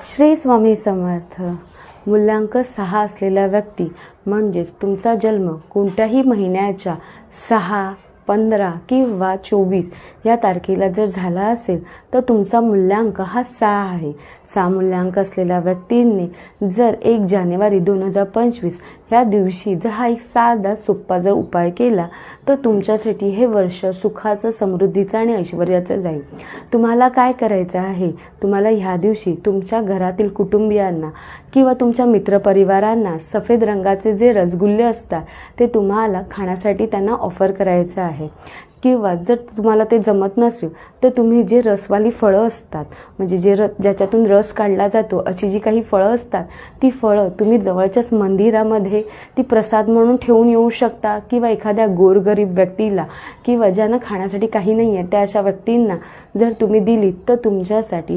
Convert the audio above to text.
श्री स्वामी समर्थ. मूल्यांक 6 असलेला व्यक्ती म्हणजेच तुमचा जन्म कोणत्याही महिन्याच्या 6, 15 किंवा 24 या तारखेला जर झाला असेल तर तुमचा मूल्यांक हा 6 आहे. 6 मूल्यांक असलेल्या व्यक्तींनी जर 1 जानेवारी 2025 ह्या दिवशी जर हा एक साधा सोपा जर उपाय केला तर तुमच्यासाठी हे वर्ष सुखाचं, समृद्धीचं आणि ऐश्वर्याचं जाईल. तुम्हाला काय करायचं आहे, तुम्हाला ह्या दिवशी तुमच्या घरातील कुटुंबियांना किंवा तुमच्या मित्रपरिवारांना सफेद रंगाचे जे रसगुल्ले असतात ते तुम्हाला खाण्यासाठी त्यांना ऑफर करायचं आहे. किंवा जर तुम्हाला ते जमत नसेल तर तुम्ही जे रसवाली फळं असतात, म्हणजे ज्याच्यातून रस काढला जातो अशी जी काही फळं असतात ती फळं तुम्ही जवळच्याच मंदिरामध्ये ती प्रसाद म्हणून ठेवून येऊ शकता. किंवा एखाद्या गोरगरीब व्यक्तीला किंवा ज्यांना खाण्यासाठी काही नाही आहे त्या अशा व्यक्तींना जर तुम्ही दिलीत तर तुमच्यासाठी